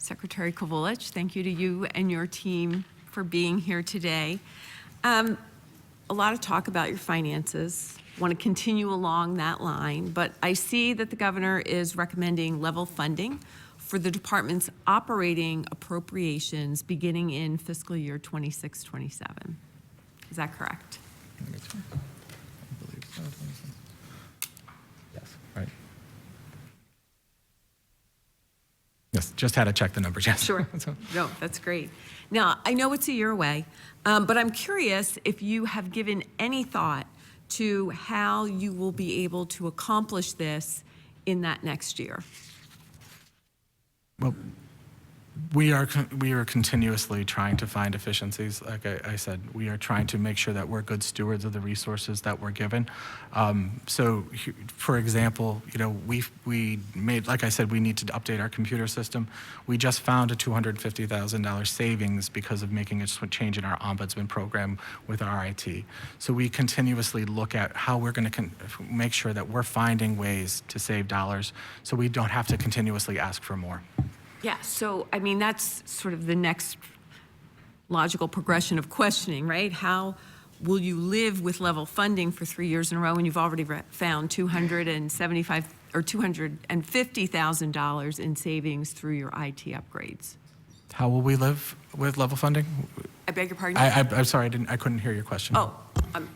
Secretary Kavulich, thank you to you and your team for being here today. A lot of talk about your finances. Want to continue along that line, but I see that the governor is recommending level funding for the department's operating appropriations beginning in fiscal year 26-27. Is that correct? I believe so. Yes, right. Yes, just had to check the numbers, yes. Sure. No, that's great. Now, I know it's a year away, but I'm curious if you have given any thought to how you will be able to accomplish this in that next year. Well, we are continuously trying to find efficiencies. Like I said, we are trying to make sure that we're good stewards of the resources that we're given. So, for example, we made, like I said, we need to update our computer system. We just found a $250,000 savings because of making a change in our ombudsman program with our IT. So we continuously look at how we're going to make sure that we're finding ways to save dollars so we don't have to continuously ask for more. Yeah, so I mean, that's sort of the next logical progression of questioning, right? How will you live with level funding for 3 years in a row when you've already found $275,000 or $250,000 in savings through your IT upgrades? How will we live with level funding? I beg your pardon? I'm sorry, I couldn't hear your question. Oh, I'm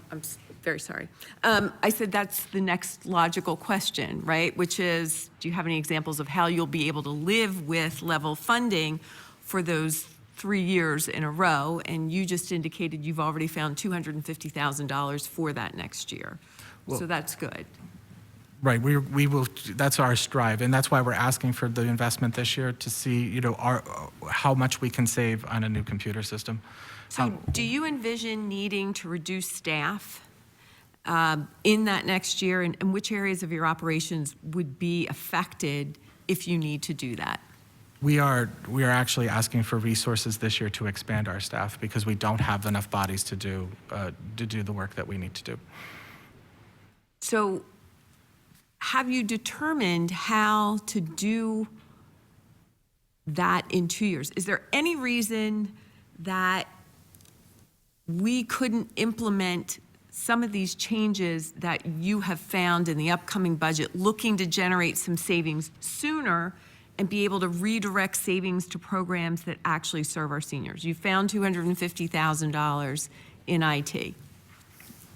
very sorry. I said that's the next logical question, right? Which is, do you have any examples of how you'll be able to live with level funding for those 3 years in a row? And you just indicated you've already found $250,000 for that next year. Well, so that's good. Right, we will. That's our strive, and that's why we're asking for the investment this year to see, how much we can save on a new computer system. So, do you envision needing to reduce staff in that next year, and which areas of your operations would be affected if you need to do that? We are actually asking for resources this year to expand our staff because we don't have enough bodies to do the work that we need to do. So, have you determined how to do that in 2 years? Is there any reason that we couldn't implement some of these changes that you have found in the upcoming budget, looking to generate some savings sooner and be able to redirect savings to programs that actually serve our seniors? You found $250,000 in IT.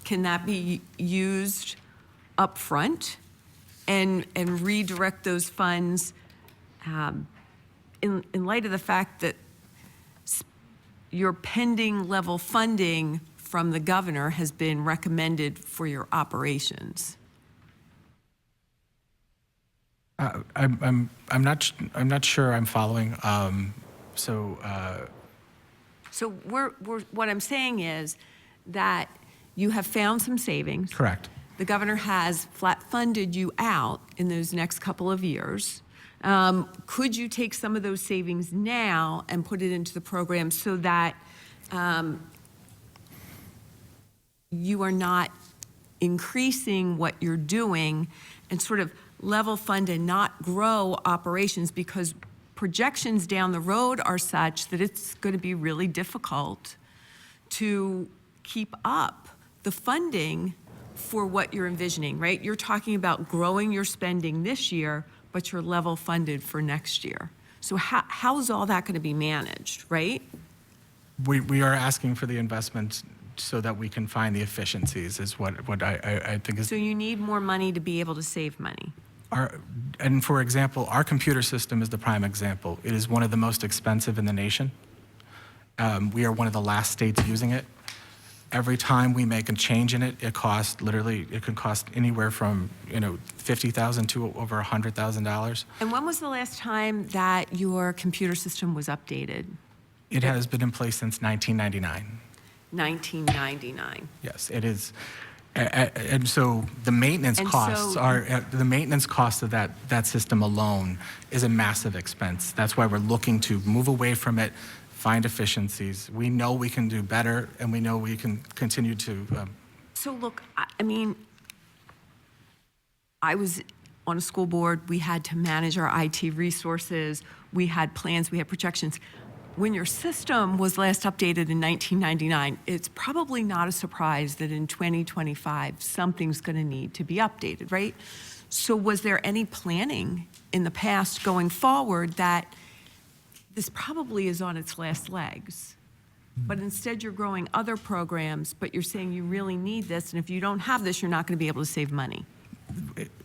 Can that be used up front and redirect those funds in light of the fact that your pending level funding from the governor has been recommended for your operations? I'm not sure I'm following. So what I'm saying is that you have found some savings. Correct. The governor has flat funded you out in those next couple of years. Could you take some of those savings now and put it into the program so that you are not increasing what you're doing and sort of level fund and not grow operations, because projections down the road are such that it's going to be really difficult to keep up the funding for what you're envisioning, right? You're talking about growing your spending this year, but you're level funded for next year. So how is all that going to be managed, right? We are asking for the investment so that we can find the efficiencies is what I think is. So you need more money to be able to save money. And for example, our computer system is the prime example. It is one of the most expensive in the nation. We are one of the last states using it. Every time we make a change in it, it can cost anywhere from $50,000 to over $100,000. And when was the last time that your computer system was updated? It has been in place since 1999. 1999. Yes, it is. And so the maintenance costs of that system alone is a massive expense. That's why we're looking to move away from it, find efficiencies. We know we can do better, and we know we can continue to. So look, I mean, I was on a school board. We had to manage our IT resources. we had plans, we had projections. When your system was last updated in 1999, it's probably not a surprise that in 2025, something's going to need to be updated, right? So was there any planning in the past going forward that this probably is on its last legs, but instead you're growing other programs, but you're saying you really need this, and if you don't have this, you're not going to be able to save money?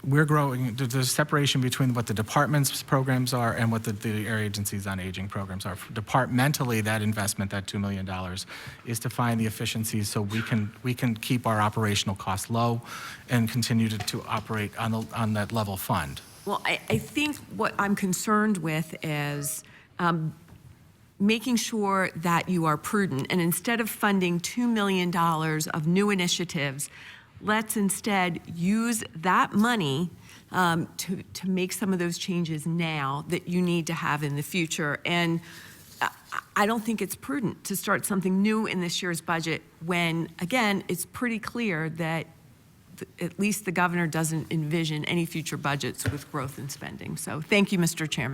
We're growing, there's separation between what the department's programs are and what the area agencies on aging programs are. Departmentally, that investment, that $2 million, is to find the efficiencies so we can keep our operational costs low and continue to operate on that level fund. Well, I think what I'm concerned with is making sure that you are prudent, and instead of funding $2 million of new initiatives, let's instead use that money to make some of those changes now that you need to have in the future. And I don't think it's prudent to start something new in this year's budget when, again, it's pretty clear that at least the governor doesn't envision any future budgets with growth in spending. So thank you, Mr. Chairman.